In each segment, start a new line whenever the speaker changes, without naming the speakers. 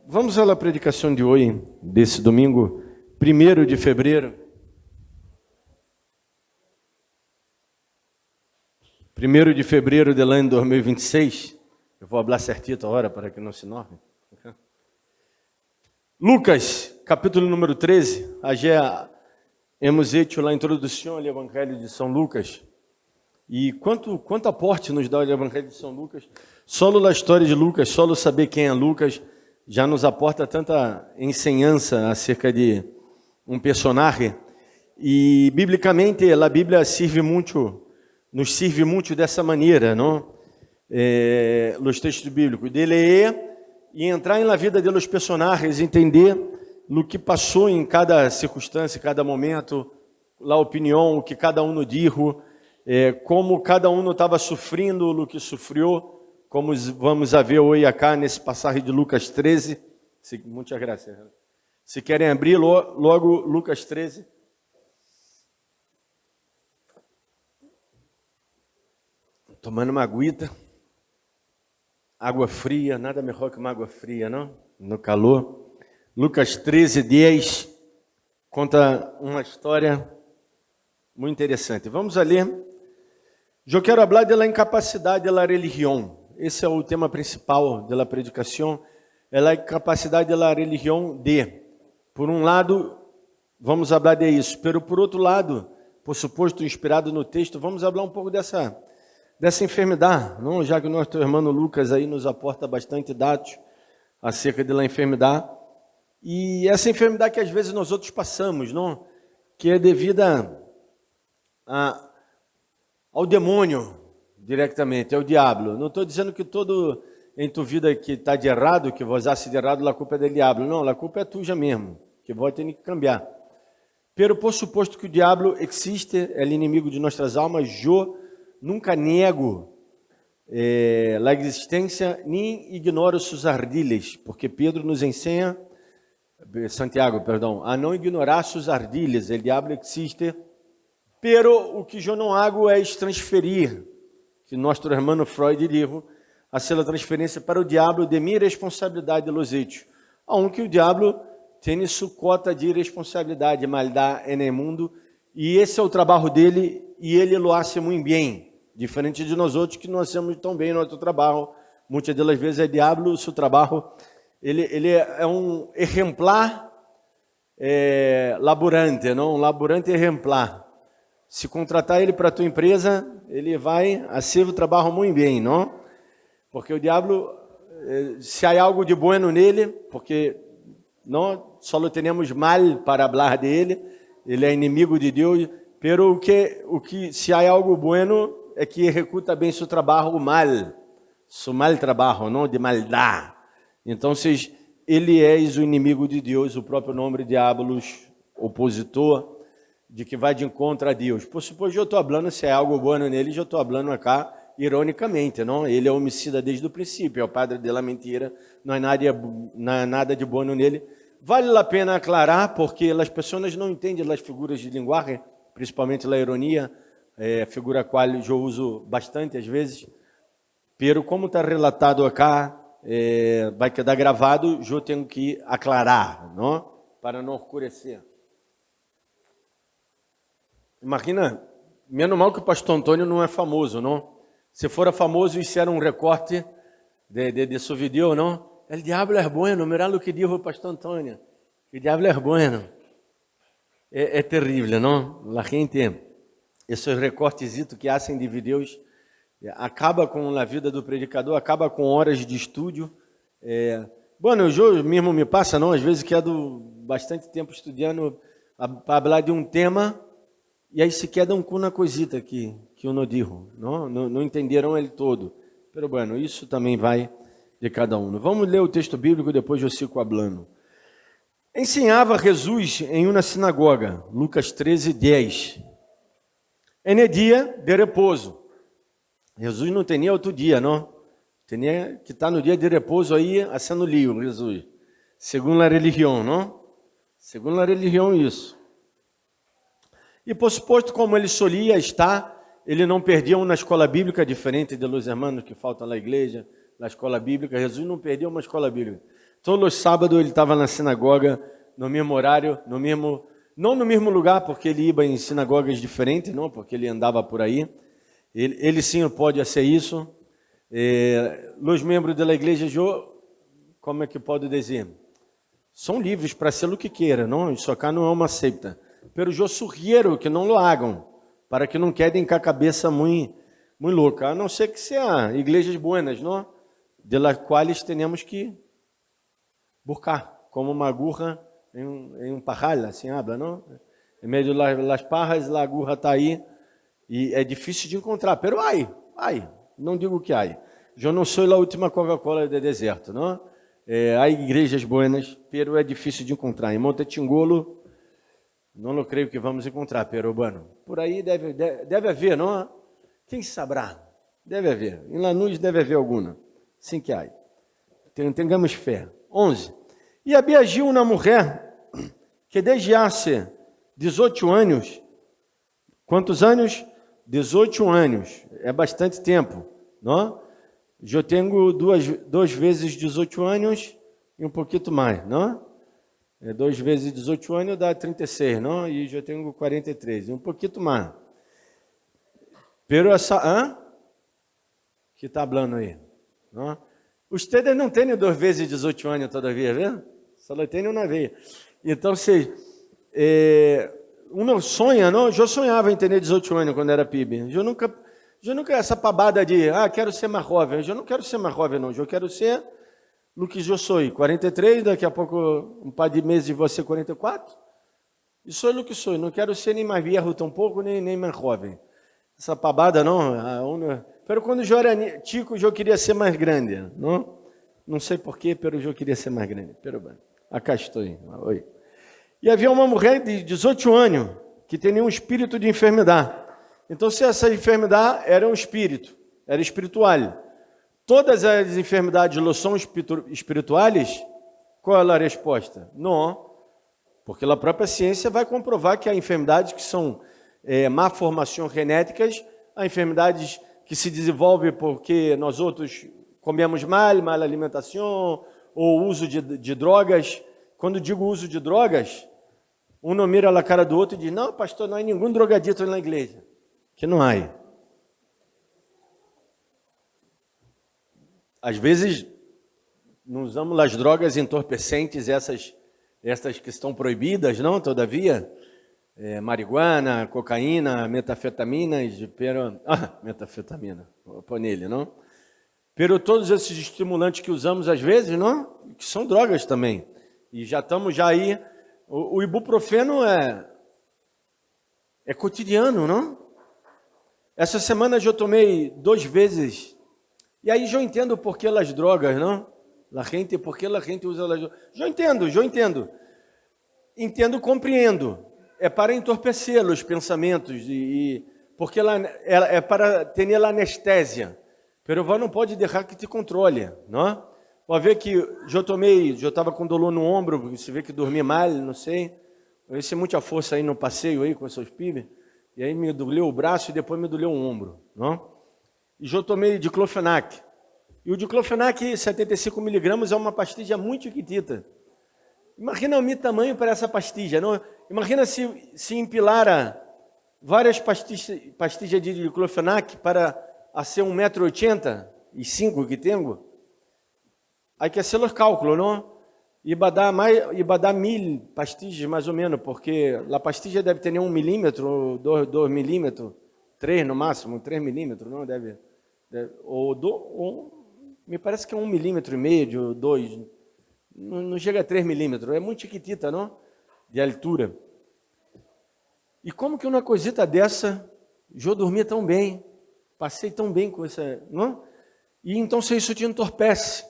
Vamos à predicação de hoje, desse domingo, 1º de fevereiro. 1º de fevereiro do ano 2026. Eu vou falar certinho a hora para que não se enoje. Lucas, capítulo número 13. Já hemos hecho a introdução ao Evangelho de São Lucas. E quanto aporte nos dá o Evangelho de São Lucas? Só a história de Lucas, só saber quem é Lucas, já nos aporta tanta ensinança acerca de um personagem. E, biblicamente, a Bíblia nos serve muito dessa maneira, não? Os textos bíblicos, de ler e entrar na vida dos personagens, entender o que passou em cada circunstância, cada momento, a opinião, o que cada um disse, como cada um estava sofrendo o que sofreu, como vamos a ver hoje acá nesse passagem de Lucas 13. Muitas graças. Se querem abrir logo Lucas 13. Tomando uma aguita. Água fria, nada melhor que uma água fria, não? No calor. Lucas 13, 10, conta uma história muito interessante. Vamos a ler. Eu quero falar da incapacidade da religião. Esse é o tema principal da predicação. É a incapacidade da religião de, por um lado, vamos falar de isso, pero por outro lado, por suposto inspirado no texto, vamos falar um pouco dessa enfermidade, não? Já que o nosso irmão Lucas aí nos aporta bastante dados acerca da enfermidade. E essa enfermidade que às vezes nós outros passamos, não? Que é devida ao demônio diretamente, ao diabo. Não estou dizendo que todo em tua vida que está de errado, que vos hace de errado, a culpa é do diabo. Não, a culpa é tuya mesmo, que vos tem que cambiar. Pero por suposto que o diabo existe, é o inimigo de nossas almas, eu nunca nego a existência, nem ignoro suas ardilhas, porque Pedro nos ensina, Santiago, perdão, a não ignorar suas ardilhas. O diabo existe, pero o que eu não hago é transferir, que nosso irmão Freud dijo, a ser a transferência para o diabo de minha responsabilidade dos hechos, aunque o diabo tem sua cota de responsabilidade, maldade no mundo, e esse é o trabalho dele, e ele lo hace muito bem, diferente de nós outros que não hacemos tão bem nosso trabalho. Muitas das vezes é diabo, o seu trabalho, ele é um exemplar laborante, não? Um laborante exemplar. Se contratar ele para a tua empresa, ele vai fazer o trabalho muito bem, não? Porque o diabo, se há algo de bueno nele, porque não só temos mal para falar dele, ele é inimigo de Deus, pero o que se há algo bueno é que executa bem seu trabalho seu mal trabalho, não de maldade. Então, ele é o inimigo de Deus, o próprio nome de diabolos, opositor, de que vai de encontro a Deus. Por suposto, eu estou falando, se é algo bueno nele, eu estou falando acá, ironicamente, não? Ele é homicida desde o princípio, é o padre da mentira, não há nada de bueno nele. Vale a pena aclarar, porque as pessoas não entendem as figuras de linguagem, principalmente a ironia, figura a qual eu uso bastante às vezes, pero como está relatado acá, vai quedar gravado, eu tenho que aclarar, não? Para não escurecer. Imagina, menos mal que o pastor Antônio não é famoso, não? Se fora famoso, isso era um recorte de seu vídeo, não? El diablo é bueno, mira o que dijo o pastor Antônio. El diablo é bueno. É terrível, não? A gente, esses recortes que fazem de vídeos, acaba com a vida do predicador, acaba com horas de estúdio. Bueno, eu mesmo me passa, não? Às vezes quedo bastante tempo estudando para falar de um tema, e aí se queda uma coisita que eu não digo, não entenderam ele todo. Pero bueno, isso também vai de cada um. Vamos ler o texto bíblico, depois eu sigo falando. Ensinava Jesus em uma sinagoga, Lucas 13, 10. En dia de repouso. Jesus não tinha outro dia, não? Tinha que estar no dia de repouso aí, assando livro, Jesus. Segundo a religião, não? Segundo a religião, isso. E por suposto, como ele solia estar, ele não perdia uma escola bíblica, diferente de los hermanos que faltam na igreja, na escola bíblica. Jesus não perdeu uma escola bíblica. Todos os sábados ele estava na sinagoga, no mesmo horário, não no mesmo lugar, porque ele ia em sinagogas diferentes, não, porque ele andava por aí. Ele sim pode ser isso. Os membros da igreja, como é que pode dizer? São livres para ser o que queiram, não? Isso acá não é uma seita. Pero eu sugiro que não lo hagam, para que não quedem com a cabeça muito louca, a não ser que sejam igrejas buenas, não? De las quais temos que buscar, como uma agulha em um parral, assim habla, não? Em meio das parras, a agulha está aí, e é difícil de encontrar, pero não digo que há. Eu não sou a última Coca-Cola do deserto, não? Há igrejas buenas, pero é difícil de encontrar. Em Monte Tingolo, não creio que vamos encontrar, pero bueno, por aí deve haver, não? Quem saberá? Deve haver. Em Lanús deve haver alguma. Sim que há. Tengamos fé. 11. E havia uma mulher que desde há 18 anos, quantos anos? 18 anos, é bastante tempo, não? Eu tenho duas vezes 18 anos e um pouquinho mais, não? 2 vezes 18 anos dá 36, não? E eu tenho 43, um pouquinho mais. Pero essa, que está falando aí, não? Ustedes não têm 2 vezes 18 anos todavia, viu? Só tem uma vez. Então, uno sonha, não? Eu sonhava em ter 18 anos quando era PIB. Eu nunca essa pabada de, quero ser mais jovem. Eu não quero ser mais jovem, não. Eu quero ser o que eu sou. 43, daqui a pouco, um par de meses, vou ser 44. E sou o que sou. Não quero ser nem mais viejo tampouco, nem mais jovem. Essa pabada, não. Pero quando eu era tico, eu queria ser mais grande, não? Não sei porquê, pero eu queria ser mais grande. Pero bem, acá estou. Oi. E havia uma mulher de 18 anos que tinha um espírito de enfermidade. Então, se essa enfermidade era um espírito, era espiritual. Todas as enfermidades são espirituais? Qual é a resposta? Não, porque a própria ciência vai comprovar que há enfermidades que são má formação genéticas, há enfermidades que se desenvolvem porque nós outros comemos mal alimentação, ou uso de drogas. Quando digo uso de drogas, um não mira a cara do outro e diz, não, pastor, não há nenhum drogadito na igreja. Que não há. Às vezes, não usamos as drogas entorpecentes, essas que estão proibidas, não? Todavia, marihuana, cocaína, metafetaminas, metafetamina, põe nele, não? Pero todos esses estimulantes que usamos às vezes, não? Que são drogas também. E já estamos aí, o ibuprofeno é cotidiano, não? Essa semana eu tomei 2 vezes, e aí eu entendo por que as drogas, não? Por que a gente usa as drogas. Eu entendo. Entendo, compreendo. É para entorpecer os pensamentos, porque ela é para ter anestésia. Pero você não pode deixar que te controle, não? Pode ver que eu estava com dor no ombro, você vê que dormi mal, não sei. Eu recebi muita força aí no passeio aí com seus pibes, e aí me doeu o braço e depois me doeu o ombro, não? E eu tomei diclofenac. E o diclofenac 75 miligramas é uma pastilha muito chiquitita. Imagina o tamanho para essa pastilha, não? Imagina se empilara várias pastilhas de diclofenac para ser 1,85 m que tenho. Aí que ser os cálculos, não? E vai dar 1.000 pastilhas mais ou menos, porque a pastilha deve ter 1 milímetro, 2 milímetros, 3 no máximo, 3 milímetros, não deve me parece que é 1,5 milímetro, 2, não chega a 3 milímetros, é muito chiquitita, não? De altura. E como que uma coisita dessa, eu dormia tão bem, passei tão bem com essa, não? E então se isso te entorpece.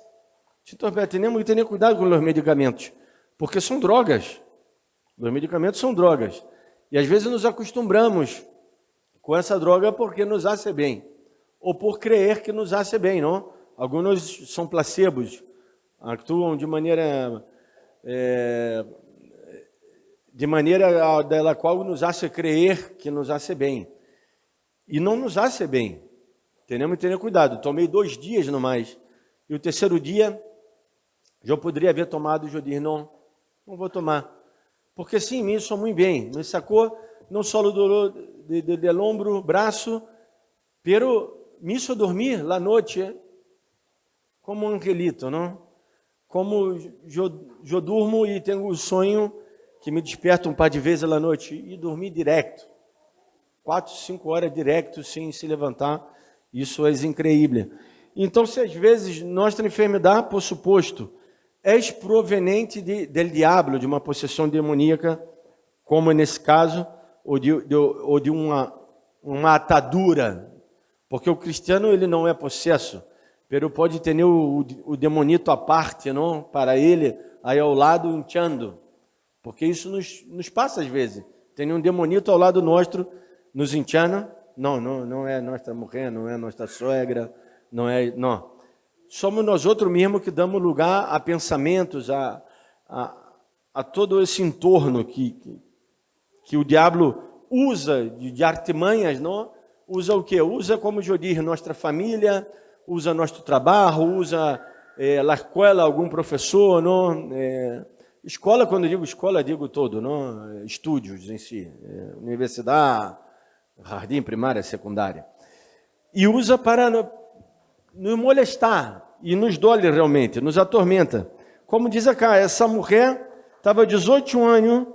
Temos que ter cuidado com os medicamentos, porque são drogas. Os medicamentos são drogas. E às vezes nos acostumamos com essa droga porque nos hace bem, ou por crer que nos hace bem, não? Alguns são placebos, atuam de maneira da qual nos hace crer que nos hace bem. E não nos hace bem. Temos que ter cuidado. Tomei 2 dias no mais. E o terceiro dia, Eu poderia haver tomado, eu disse, não vou tomar. Porque sim, me hizo muito bem. Me sacou não só o dolor del ombro, braço, pero me hizo dormir la noite como um angelito, não? Como eu durmo e tenho o sonho que me desperta um par de vezes na noite e dormir direto. 4, 5 horas direto, sem se levantar. Isso é incrível. Então, se às vezes nossa enfermidade, por suposto, é proveniente del diabo, de uma possessão demoníaca, como nesse caso, ou de uma atadura, porque o cristiano ele não é possesso, pero pode ter o demonito à parte, não? Para ele, aí ao lado, hinchando, porque isso nos passa às vezes. Tem um demonito ao lado nosso, nos hinchando, não é nossa mulher, não é nossa sogra, não. Somos nós outros mesmos que damos lugar a pensamentos, a todo esse entorno que o diabo usa de artimanhas, não? Usa o quê? Usa, como eu disse, nossa família, usa nosso trabalho, usa a escola, algum professor, não? Escola, quando eu digo escola, digo todo, não? Estúdios em si, universidade, jardim, primária, secundária. E usa para nos molestar e nos dói realmente, nos atormenta. Como diz cá, essa mulher estava 18 anos,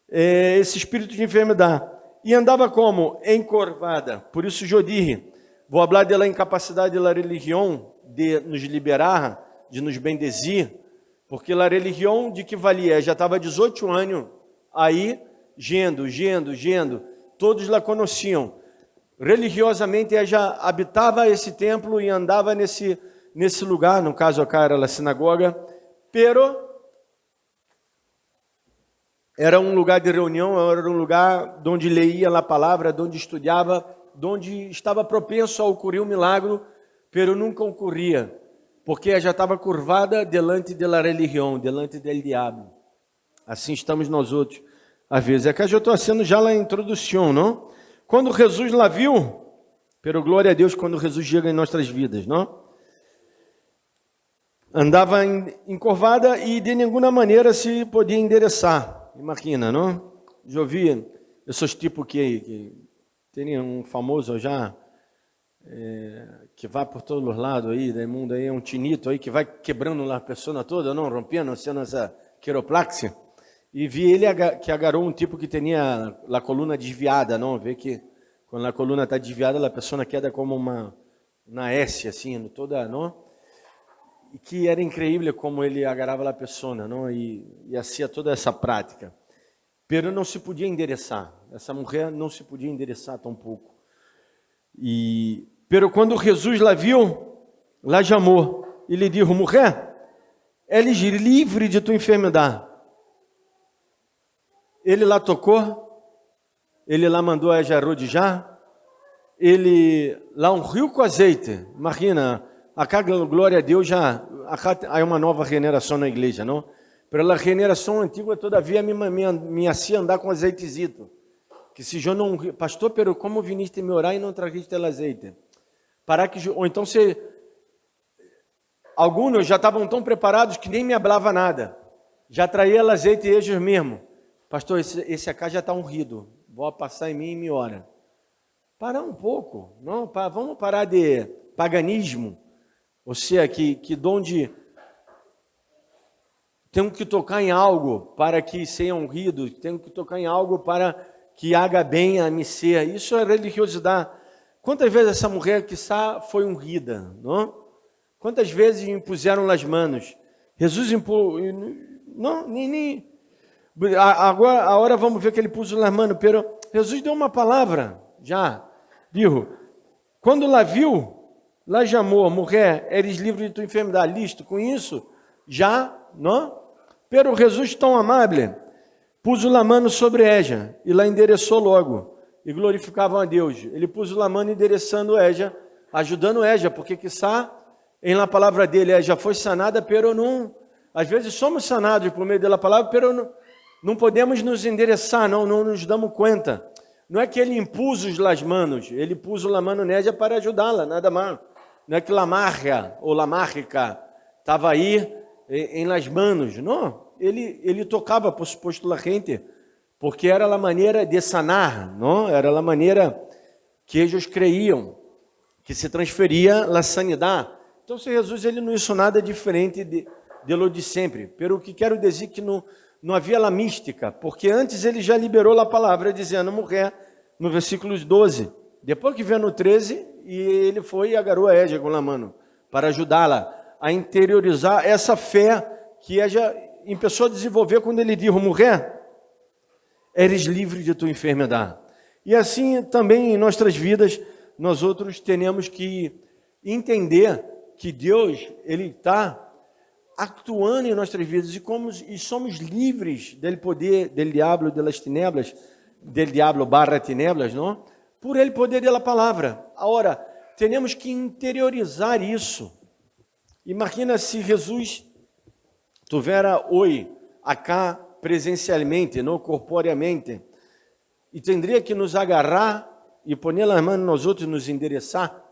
esse espírito de enfermidade, e andava como? Encurvada. Por isso eu disse, vou falar da incapacidade da religião de nos liberar, de nos bendecir, porque a religião de que valia? Já estava 18 anos aí, gendo, todos lá conheciam. Religiosamente, ela já habitava esse templo e andava nesse lugar, no caso acá era a sinagoga, pero era um lugar de reunião, era um lugar onde leia a palavra, onde estudava, onde estava propenso a ocorrer um milagre, pero nunca ocorria, porque ela já estava curvada delante da religião, delante do diabo. Assim estamos nós outros, às vezes. É que eu estou fazendo já a introdução, não? Quando Jesus lá viu, pero glória a Deus quando Jesus chega em nossas vidas, não? Andava encurvada e de nenhuma maneira se podia endereçar. Imagina, não? Já vi esses tipos que tem um famoso já, que vai por todos os lados aí, do mundo aí, um tinito aí, que vai quebrando a pessoa toda, não? Rompendo, sendo essa quiropraxia. E vi ele que agarrou um tipo que tinha a coluna desviada, não? Vê que quando a coluna está desviada, a pessoa queda como uma S, assim, toda, não? E que era incrível como ele agarrava a pessoa, não? E hacía toda essa prática. Pero não se podia endereçar. Essa mulher não se podia endereçar tampouco. Pero quando Jesus lá viu, lá chamou e lhe disse: mulher, eres livre de tua enfermidade. Ele lá tocou, ele lá mandou a ela arrodejar, ele lá ungiu com azeite. Imagina, acá, glória a Deus, acá há uma nova regeneração na igreja, não? Pela regeneração antiga, todavia, me hacía andar com azeitezito. Que se eu não... Pastor, pero como viniste me orar e não trajiste o azeite? Para que... Ou então, alguns já estavam tão preparados que nem me hablava nada. Já traía o azeite eles mesmo. Pastor, esse acá já está ungido. Vou passar em mim e me ora. Parar um pouco. Não, vamos parar de paganismo. Ou seja, que onde temos que tocar em algo para que seja ungido, temos que tocar em algo para que haga bem a me ser. Isso é religiosidade. Quantas vezes essa mulher que foi ungida, não? Quantas vezes impuseram as mãos? Jesus impôs, não, nem. Agora vamos ver que ele pôs as mãos, pero Jesus deu uma palavra, já, dijo, quando lá viu, lá chamou, mulher, eres livre de tua enfermidade, listo, com isso, já, não? Pero Jesus tão amável, pôs a mão sobre ela, e lá endereçou logo, e glorificavam a Deus. Ele pôs a mão endereçando ela, ajudando ela, porque quizá, em la palavra dele, ela já foi sanada, pero não, às vezes somos sanados por meio da palavra, pero não podemos nos endereçar, não nos damos conta. Não é que ele impôs as mãos, ele pôs a mão nela para ajudá-la, nada mais. Não é que la magia ou la mágica estava aí em las manos, não? Ele tocava, por suposto, la gente, porque era a maneira de sanar, não? Era a maneira que eles creiam, que se transferia a sanidade. Então, se Jesus ele não hizo nada diferente de lo de sempre. Pero o que quero dizer que não havia a mística, porque antes ele já liberou a palavra dizendo mulher, no versículo 12. Depois que veio no 13, e ele foi e agarrou a Édia com a mão, para ajudá-la a interiorizar essa fé que ela começou a desenvolver quando ele disse, mulher, eres livre de tua enfermidade. E assim também em nossas vidas, nós outros temos que entender que Deus, Ele está atuando em nossas vidas e somos livres dele poder, del diabo, das tinieblas, del diabo barra tinieblas, não? Por ele poder da palavra. Agora, temos que interiorizar isso. Imagina se Jesus tivera hoje, acá, presencialmente, não corporeamente, e teria que nos agarrar e pôr as mãos nós outros nos endereçar,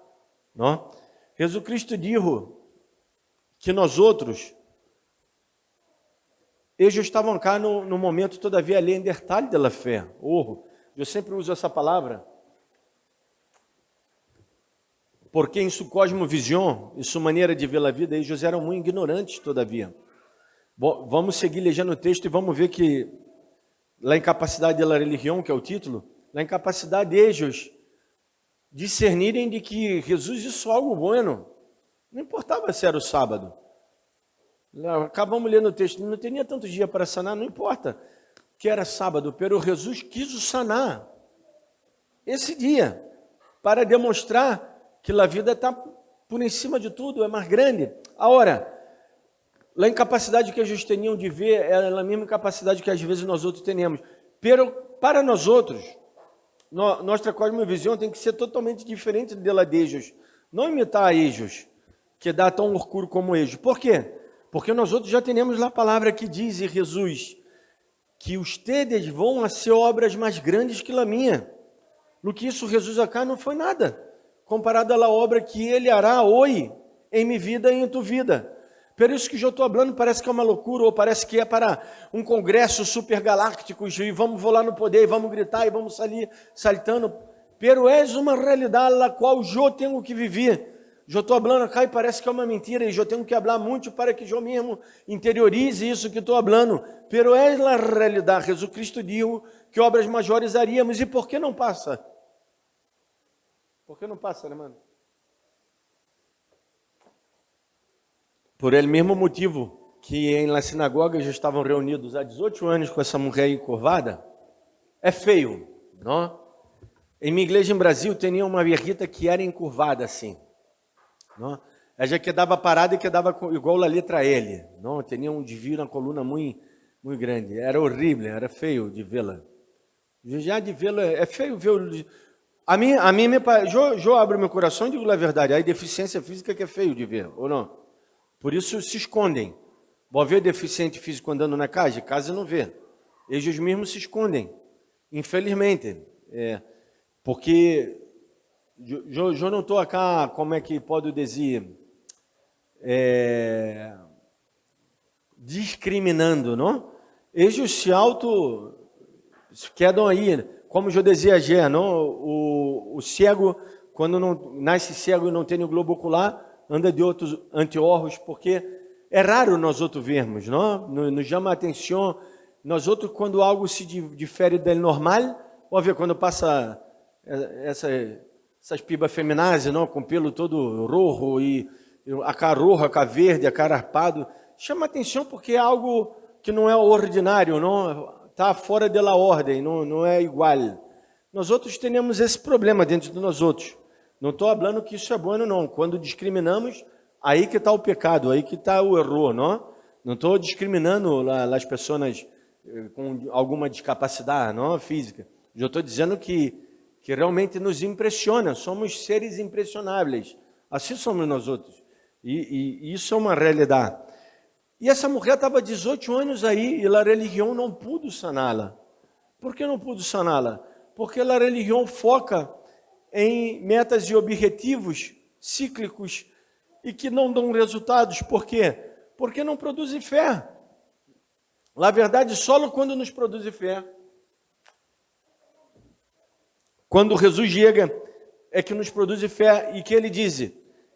não? Jesus Cristo disse que nós outros, eles estavam cá no momento, todavia, ali em detalhe da fé. Eu sempre uso essa palavra, porque em sua cosmovisão, em sua maneira de ver a vida, eles eram muito ignorantes, todavia. Bom, vamos seguir lendo o texto e vamos ver que a incapacidade da religião, que é o título, a incapacidade deles discernirem de que Jesus hizo algo bueno. Não importava se era o sábado. Acabamos lendo o texto, não tinha tanto dia para sanar, não importa que era sábado, pero Jesus quis sanar esse dia, para demonstrar que a vida está por em cima de tudo, é mais grande. Agora, a incapacidade que eles tinham de ver é a mesma incapacidade que às vezes nós outros temos. Pero para nós outros, nossa cosmovisão tem que ser totalmente diferente dela deles. Não imitar a eles, que dá tão oscuro como eles. Por quê? Porque nós outros já temos a palavra que diz em Jesus que ustedes vão a ser obras mais grandes que a minha. No que isso, Jesus acá não foi nada, comparado à obra que ele hará hoje em minha vida e em tua vida. Por isso que eu estou falando, parece que é uma loucura, ou parece que é para um congresso supergaláctico, e vamos voar no poder, e vamos gritar, e vamos sair saltando. Pero é uma realidade na qual eu tenho que viver. Eu estou falando acá e parece que é uma mentira, e eu tenho que falar muito para que eu mesmo interiorize isso que estou falando. Pero é a realidade. Jesus Cristo disse que obras maiores haríamos, e por que não passa? Por que não passa, né, mano? Por ele mesmo motivo que na sinagoga já estavam reunidos há 18 anos com essa mulher encurvada, é feio, não? Em minha igreja em Brasil, tinha uma viejita que era encurvada assim, não? Ela já quedava parada e quedava igual a letra L, não? Tinha um desvio na coluna muito grande, era horrível, era feio de vê-la. Já de vê-la, é feio ver. A mim eu abro meu coração e digo a verdade, a deficiência física que é feio de ver, ou não? Por isso se escondem. Vou ver deficiente físico andando na casa não vê. Eles mesmos se escondem, infelizmente. Porque eu não estou aqui, como é que pode dizer, discriminando, não? Eles se quedam aí, como eu dizia, não? O cego, quando não nasce cego e não tem o globo ocular, anda de outros anteorros, porque é raro nós outros vermos, não? Nos chama a atenção, nós outros, quando algo se difere do normal, pode ver, quando passa essas pibas feminazes, não? Com pelo todo rojo, e a cara roja, a cara verde, a cara arpado, chama a atenção porque é algo que não é ordinário, não? Está fora da ordem, não é igual. Nós outros temos esse problema dentro de nós outros. Não estou falando que isso é bom, não. Quando discriminamos, aí que está o pecado, aí que está o erro, não? Não estou discriminando as pessoas com alguma discapacidade, não, física. Eu estou dizendo que realmente nos impressiona. Somos seres impressionáveis. Assim somos nós outros. E isso é uma realidade. E essa mulher estava 18 anos aí e a religião não pôde saná-la. Por que não pôde saná-la? Porque a religião foca em metas e objetivos cíclicos e que não dão resultados. Por quê? porque não produz fé. Na verdade, só quando nos produz fé. Quando Jesus chega, é que nos produz fé, e que ele diz: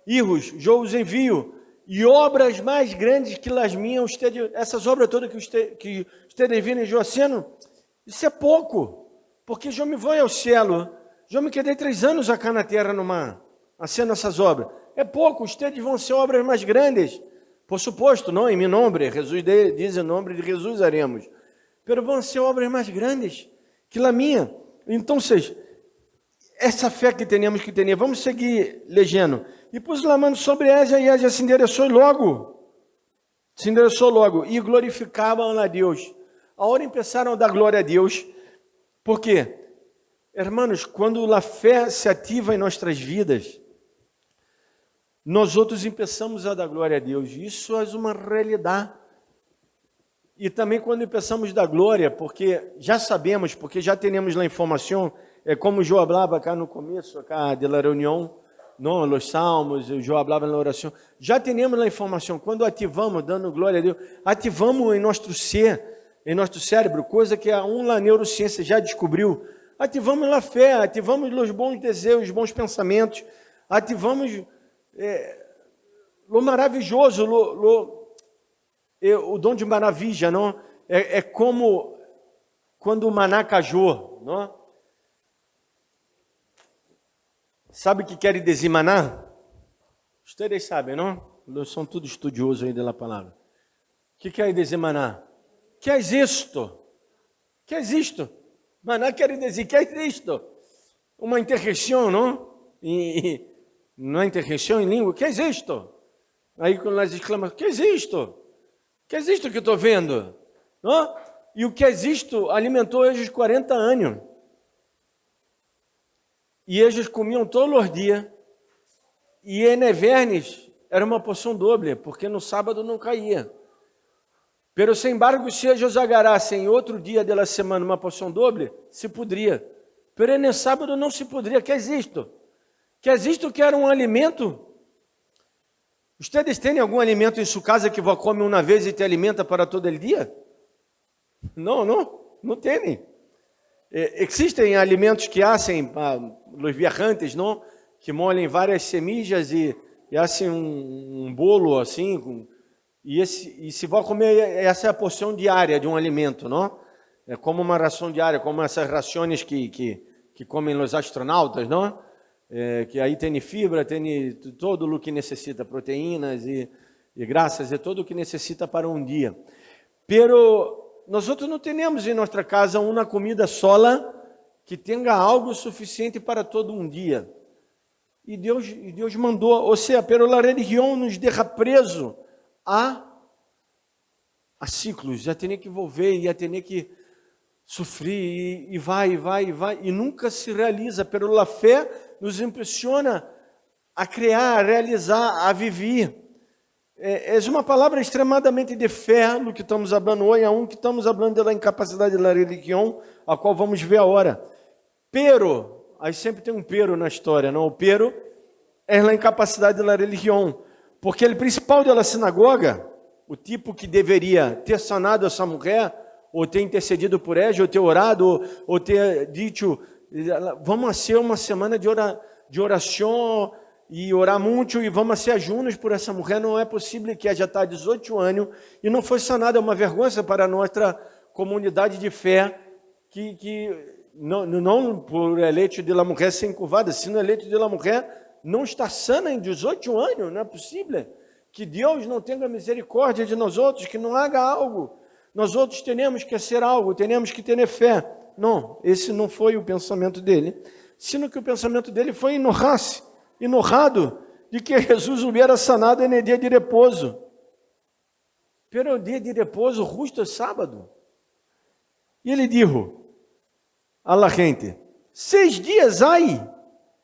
Irmãos, eu os envio, e obras mais grandes que as minhas, essas obras todas que ustedes viram em Joaceno, isso é pouco, porque eu me vou ao céu, eu me quedei 3 anos aqui na terra fazendo essas obras. É pouco, ustedes vão ser obras mais grandes, por suposto, não em meu nome, Jesus diz em nome de Jesus haremos, mas vão ser obras mais grandes que a minha. Então, essa fé que temos que ter, vamos seguir legendo. E pus la mão sobre ela, e ela se endereçou logo, e glorificavam a Deus. Agora começaram a dar glória a Deus. Por quê? Hermanos, quando a fé se ativa em nossas vidas, nós outros começamos a dar glória a Deus. Isso é uma realidade. E também quando começamos a dar glória, porque já sabemos, porque já temos a informação, é como eu falava cá no começo, cá da reunião, não, os salmos, eu falava na oração, já temos a informação, quando ativamos, dando glória a Deus, ativamos em nosso ser, em nosso cérebro, coisa que a neurociência já descobriu, ativamos a fé, ativamos os bons desejos, os bons pensamentos, ativamos o maravilhoso, o dom de maravilha, não? É como quando o maná cajou, não? Sabe o que quer dizer maná? Vocês sabem, não? São todos estudiosos aí da palavra. O que quer dizer maná? Que é isto? Que é isto? Maná quer dizer que é isto? Uma interjeição, não? Não é interjeição em língua? Que é isto? Aí quando nós exclamamos, que é isto? Que é isto que eu estou vendo? Não? E o que é isto alimentou eles 40 anos. E eles comiam todos os dias. E em Evernes era uma porção doble, porque no sábado não caía. Pero, sem embargo, se eles agarrassem outro dia da semana uma porção doble, se poderia. Pero no sábado não se poderia. Que é isto? Que é isto que era um alimento? Vocês têm algum alimento em sua casa que você come uma vez e te alimenta para todo o dia? Não tem. Existem alimentos que hacen os viajantes, não? Que molhem várias semijas e hacen um bolo assim, e se você comer, essa é a porção diária de um alimento, não? É como uma ração diária, como essas rações que comem os astronautas, não? Que aí tem fibra, tem todo o que necessita, proteínas e graças, é todo o que necessita para um dia. Pero nós outros não temos em nossa casa uma comida sola que tenha algo suficiente para todo um dia. E Deus mandou, ou seja, pero a religião nos deixa preso a ciclos, já tem que envolver, já tem que sofrer, e vai, e nunca se realiza. Pero a fé nos impressiona a criar, a realizar, a viver. É uma palavra extremadamente de fé no que estamos falando hoje, que estamos falando da incapacidade da religião, a qual vamos ver agora. Pero, aí sempre tem um pero na história, não? O pero é a incapacidade da religião, porque o principal da sinagoga, o tipo que deveria ter sanado essa mulher, ou ter intercedido por ela, ou ter orado, ou ter dito, vamos ser uma semana de oração, e orar muito, e vamos ser ajunos por essa mulher. Não é possível que ela já está há 18 anos e não foi sanada. É uma vergonha para a nossa comunidade de fé, que não por eleito de la mulher ser encurvada, sino eleito de la mulher não está sana em 18 anos. Não é possível que Deus não tenha misericórdia de nós outros, que não haga algo. Nós outros temos que ser algo, temos que ter fé. Não, esse não foi o pensamento dele, sino que o pensamento dele foi enojado de que Jesus hubiera sanado no dia de repouso. Pero o dia de repouso justo é sábado. E ele disse a la gente: 6 dias há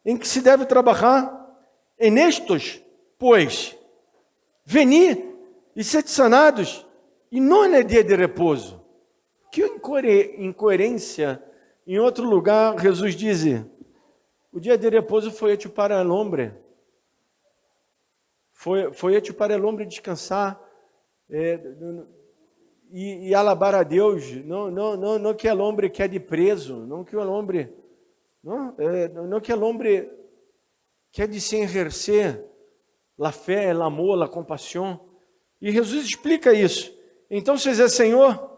em que se deve trabalhar, en estos, pois, veni e sede sanados, e não no dia de repouso. Que incoerência! Em outro lugar, Jesus diz: o dia de repouso foi hecho para o homem. Foi hecho para o homem descansar. e alabar a Deus, não que el hombre quede preso, não que el hombre, não que el hombre quede sem exercer la fé, el amor, la compaixão. E Jesus explica isso. Então, se diz, Senhor,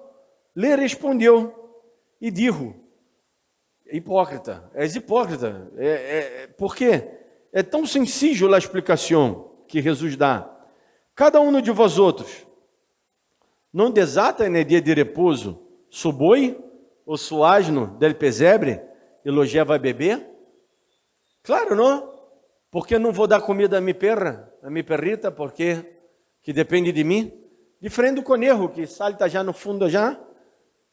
lhe respondeu e dijo, hipócrita, és hipócrita. Por quê? É tão sencillo a explicação que Jesus dá. Cada um de vós outros não desata no dia de repouso su boi ou su asno del pesebre e lo lleva a beber? Claro, não? Porque não vou dar comida a minha perrita, porque que depende de mim. Diferente do conejo, que salta já no fundo já,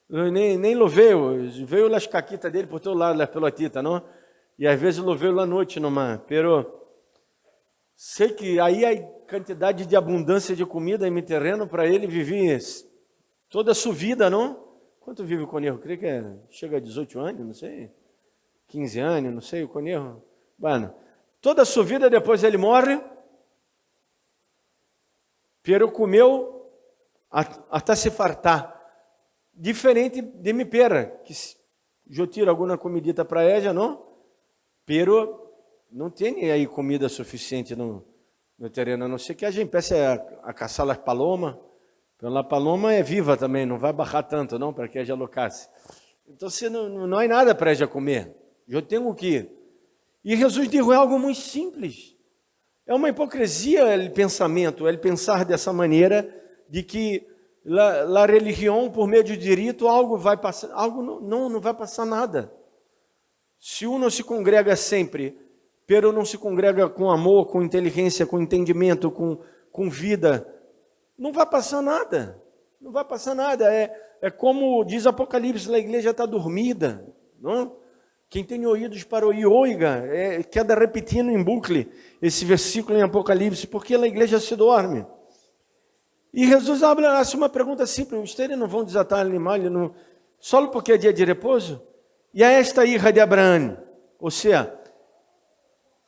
nem lo veio as caquitas dele por todo lado, as pelotitas, não? E às vezes lo veio à noite nomás, pero sei que aí a quantidade de abundância de comida em meu terreno para ele viver toda a sua vida, não? Quanto vive o conejo? Creio que chega a 18 anos, não sei, 15 anos, não sei, o conejo. Bueno, toda a sua vida, depois ele morre, pero comeu até se fartar. Diferente de minha perra, que eu tiro alguma comidita para ela, não? Pero não tem aí comida suficiente no terreno, a não ser que a gente empiece a caçar as palomas. A paloma é viva também, não vai baixar tanto, não, para que ela alocasse. Então, não há nada para ela comer. Eu tenho o que. E Jesus disse algo muito simples. É uma hipocrisia o pensamento, ele pensar dessa maneira de que a religião, por meio de direito, algo vai passar, algo não vai passar nada. Se uno se congrega sempre, pero não se congrega com amor, com inteligência, com entendimento, com vida, não vai passar nada. Não vai passar nada. É como diz Apocalipse, a igreja está dormida, não? Quem tem ouvidos para ouvir, oiga. Queda repetindo em bucle esse versículo em Apocalipse, porque a igreja se dorme. E Jesus hace uma pergunta simples: vocês não vão desatar o animal só porque é dia de repouso? E a esta hija de Abraão, ou seja,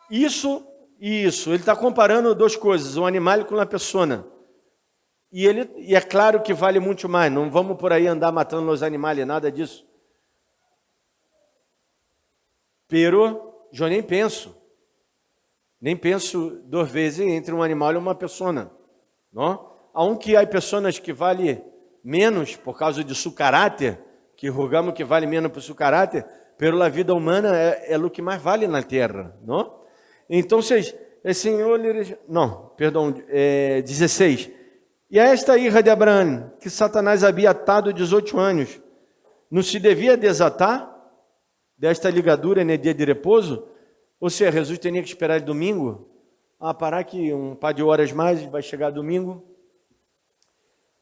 isso e isso, ele está comparando duas coisas, o animal com a pessoa. E é claro que vale muito mais, não vamos por aí andar matando os animais, nada disso. Pero eu nem penso duas vezes entre um animal e uma pessoa, não? Aunque há pessoas que valem menos por causa de seu caráter, que julgamos que vale menos por seu caráter, pero a vida humana é o que mais vale na terra, não? Então, o Senhor, não, perdão, 16. E a esta hija de Abraão, que Satanás havia atado 18 anos, não se devia desatar desta ligadura no dia de repouso? Ou seja, Jesus tinha que esperar domingo? Parar aqui um par de horas mais, vai chegar domingo.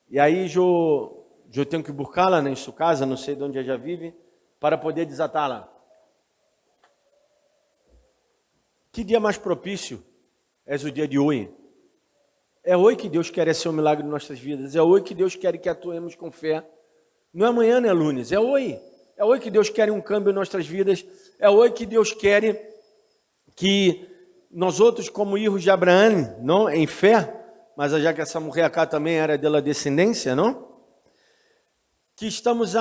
E aí eu tenho que buscá-la em sua casa, não sei de onde ela já vive, para poder desatá-la. Que dia mais propício é o dia de hoje? É hoje que Deus quer ser um milagre em nossas vidas. É hoje que Deus quer que atuemos com fé. Não é amanhã, não é lunes, é hoje. É hoje que Deus quer um câmbio em nossas vidas. É hoje que Deus quer que nós outros, como filhos de Abraão, não, em fé, mas já que essa mulher acá também era dela descendência, não? Que estamos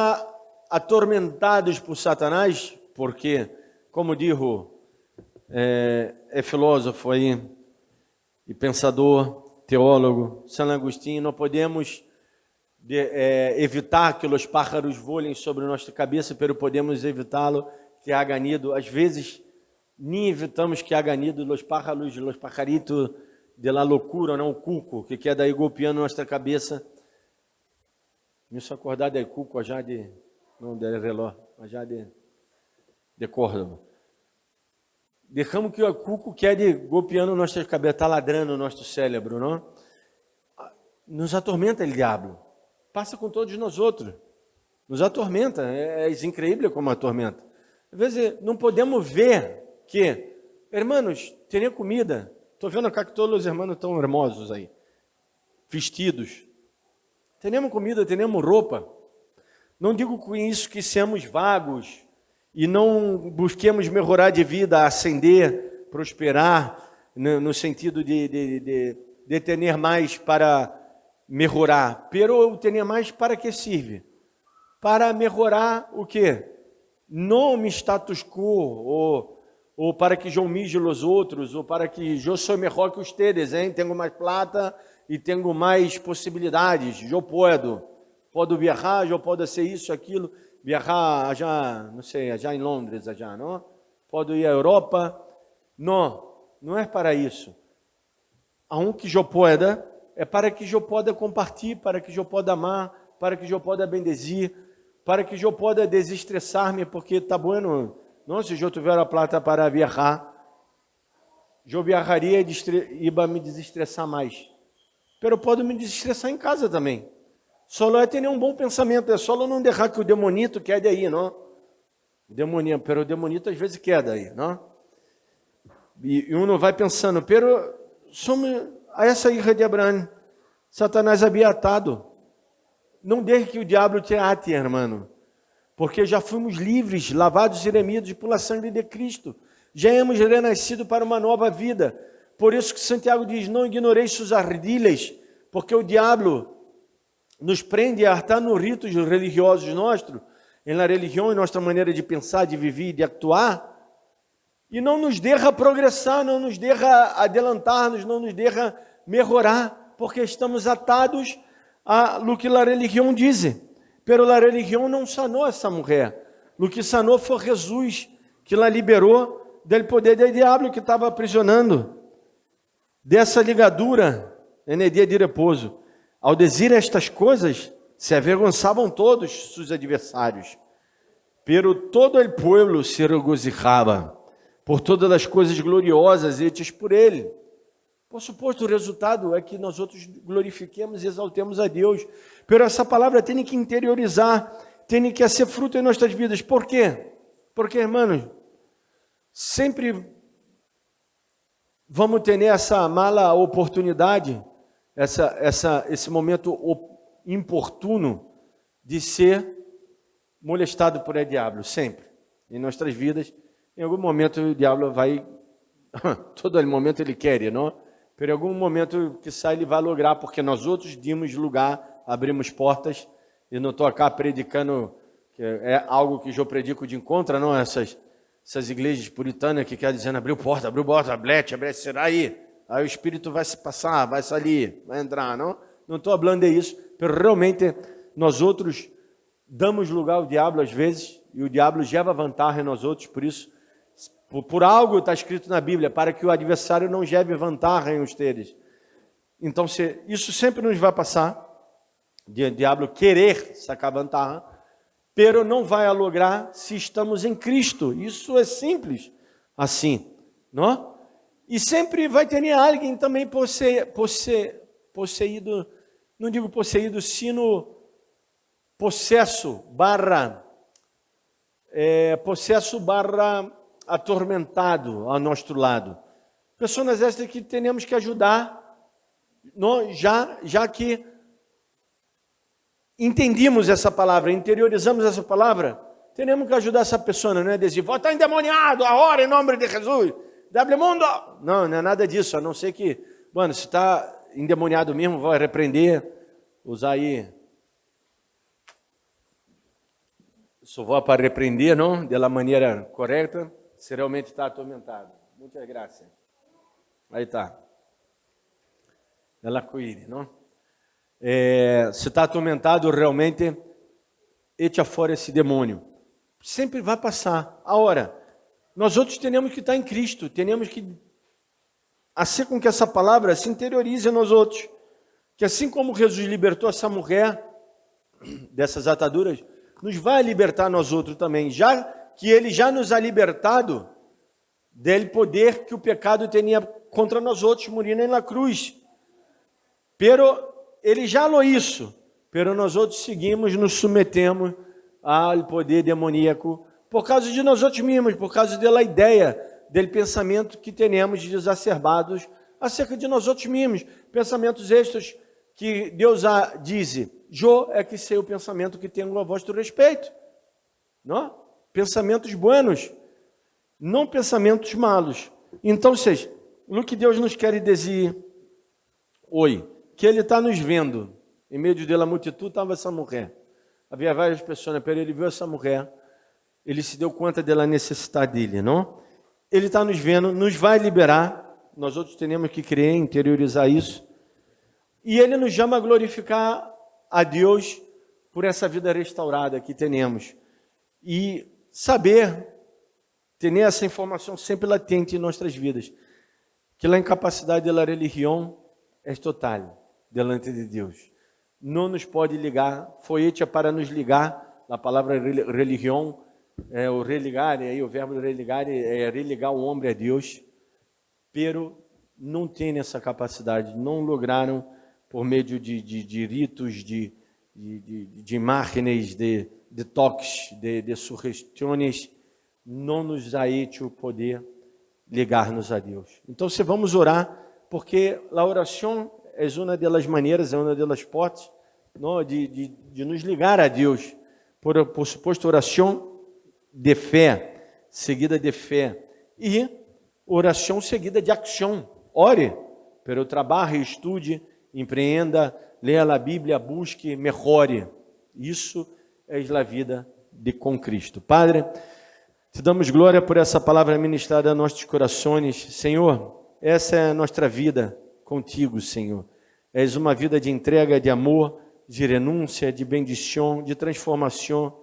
atormentados por Satanás, porque, como dijo filósofo aí, e pensador, teólogo, San Agustín, não podemos evitar que os pájaros voem sobre nossa cabeça, pero podemos evitá-lo que haga nido. Às vezes, nem evitamos que haga nido os pájaros, os pajaritos de la loucura, não o cuco, que quer daí golpeando nossa cabeça. Me só acordar de cuco, já de, não de relógio, já de Córdoba. Deixamos que o cuco quer de golpeando nossa cabeça, está ladrando o nosso cérebro, não? Nos atormenta o diabo. Passa com todos nós outros. Nos atormenta. É incrível como atormenta. Às vezes não podemos ver que, irmãos, teria comida. Estou vendo acá que todos os irmãos estão hermosos aí, vestidos. Temos comida, temos roupa. Não digo com isso que seamos vagos e não busquemos melhorar de vida, ascender, prosperar, no sentido de ter mais para melhorar, pero eu tenho mais para que serve? Para melhorar o quê? Não me status quo, ou para que eu humilhe os outros, ou para que eu sou melhor que ustedes, hein? Tenho mais plata e tenho mais possibilidades, eu posso viajar, eu posso ser isso, aquilo, viajar já, não sei, já em Londres, já, não? Posso ir à Europa, não é para isso. Aonde que eu possa, é para que eu possa compartilhar, para que eu possa amar, para que eu possa bendecer, para que eu possa desestressar-me, porque está bueno, não, se eu tiver a plata para viajar, eu viajaria e ia me desestressar mais. Pero pode me desestressar em casa também. Só é ter um bom pensamento, é só não deixar que o demonito quede aí, não? Pero o demonito às vezes queda aí, não? E uno vai pensando, pero somos a essa hija de Abraão, Satanás havia atado. Não deixe que o diabo te ate, irmão, porque já fomos livres, lavados e remidos pela sangue de Cristo. Já hemos renascido para uma nova vida. Por isso que Santiago diz, não ignoreis suas ardilhas, porque o diabo nos prende a estar nos ritos religiosos nossos, na religião, em nossa maneira de pensar, de viver, de actuar, e não nos deixa progressar, não nos deixa adelantar-nos, não nos deixa melhorar, porque estamos atados a lo que a religião diz. Pero a religião não sanou essa mulher. O que sanou foi Jesus, que la liberou do poder do diabo que estava aprisionando, dessa ligadura no dia de repouso. Ao dizer estas coisas, se avergonçavam todos seus adversários. Pero todo o povo se regozijava por todas as coisas gloriosas hechas por ele. Por suposto, o resultado é que nós outros glorifiquemos e exaltemos a Deus. Pero essa palavra tem que interiorizar, tem que ser fruto em nossas vidas. Por quê? Porque, irmãos, sempre vamos ter essa mala oportunidade, esse momento importuno de ser molestado por o diabo, sempre. Em nossas vidas, em algum momento o diabo vai, todo momento ele quer, não? Por algum momento que sai ele vai lograr, porque nós outros dimos lugar, abrimos portas, e não estou aqui predicando, que é algo que eu predico de encontro, não? Essas igrejas puritanas que querem dizer, abriu porta, blete, será aí o Espírito vai se passar, vai sair, vai entrar, não? Não estou falando disso, mas realmente nós outros damos lugar ao diabo às vezes, e o diabo leva vantagem nós outros, por isso, por algo está escrito na Bíblia, para que o adversário não leve vantagem em ustedes. Então, isso sempre nos vai passar, de diabo querer sacar vantagem, pero não vai lograr se estamos em Cristo. Isso é simples, assim, não? E sempre vai ter alguém também possuído, não digo possuído, sino possesso barra atormentado ao nosso lado. Pessoas estas que temos que ajudar, não, já que entendimos essa palavra, interiorizamos essa palavra, temos que ajudar essa pessoa, não é dizer, vou estar endemoniado, agora em nome de Jesus, W mundo. Não é nada disso, a não ser que, mano, se está endemoniado mesmo, vai repreender, usar aí, só vou para repreender, não, da maneira correta, se realmente está atormentado. Muitas graças. Aí está. Ela cuide, não? Se está atormentado, realmente, echa fora esse demônio. Sempre vai passar. Agora, nós outros temos que estar em Cristo, temos que fazer com que essa palavra se interiorize em nós outros. Que assim como Jesus libertou essa mulher dessas ataduras, nos vai libertar nós outros também, já que ele já nos ha libertado dele poder que o pecado tinha contra nós outros, murindo na cruz. Pero ele já falou isso, pero nós outros seguimos, nos submetemos ao poder demoníaco, por causa de nós outros mesmos, por causa da ideia, do pensamento que temos exacerbados acerca de nós outros mesmos, pensamentos estes que Deus diz, eu é que sei o pensamento que tenho a vosso respeito, não? Pensamentos buenos, não pensamentos malos. Então, o que Deus nos quer dizer hoje, que Ele está nos vendo, Em meio da multidão estava essa mulher. Havia várias pessoas, mas ele viu essa mulher, ele se deu conta da necessidade dele, não? Ele está nos vendo, nos vai liberar, nós outros temos que crer, interiorizar isso, e ele nos chama a glorificar a Deus por essa vida restaurada que temos. E saber, ter essa informação sempre latente em nossas vidas, que a incapacidade da religião é total delante de Deus. Não nos pode ligar, foi hecha para nos ligar, a palavra religião, o religar, aí o verbo religar é religar o homem a Deus, pero não tem essa capacidade, não lograram por meio de ritos, de imagens, de toques, de sugestões, não nos há hecho o poder ligar-nos a Deus. Então, se vamos orar, porque a oração é uma das maneiras, é uma das portas, não, de nos ligar a Deus, por suposto oração de fé, seguida de fé, e oração seguida de ação. Ore, pelo trabalho, estude, empreenda, leia a Bíblia, busque, melhore. Isso é a vida com Cristo. Padre, te damos glória por essa palavra ministrada a nossos corações. Senhor, essa é a nossa vida contigo, Senhor. És uma vida de entrega, de amor, de renúncia, de bendição, de transformação,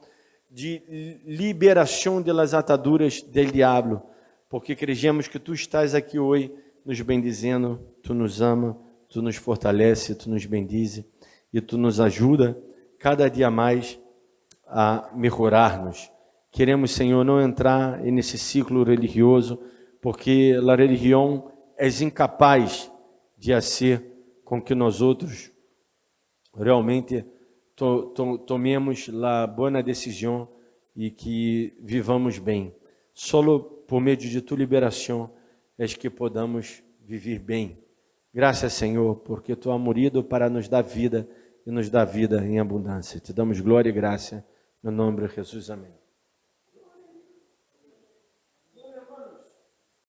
de liberação das ataduras do diabo, porque cremos que Tu estás aqui hoje nos bendizendo, Tu nos ama, Tu nos fortalece, Tu nos bendize e Tu nos ajuda cada dia mais a melhorar-nos. Queremos, Senhor, não entrar nesse ciclo religioso, porque a religião é incapaz de fazer com que nós outros realmente tomemos a boa decisão e que vivamos bem. Só por meio de tua liberação é que podamos viver bem. Graças, Senhor, porque tu has morrido para nos dar vida e nos dar vida em abundância. Te damos glória e graça no nome de Jesus. Amém.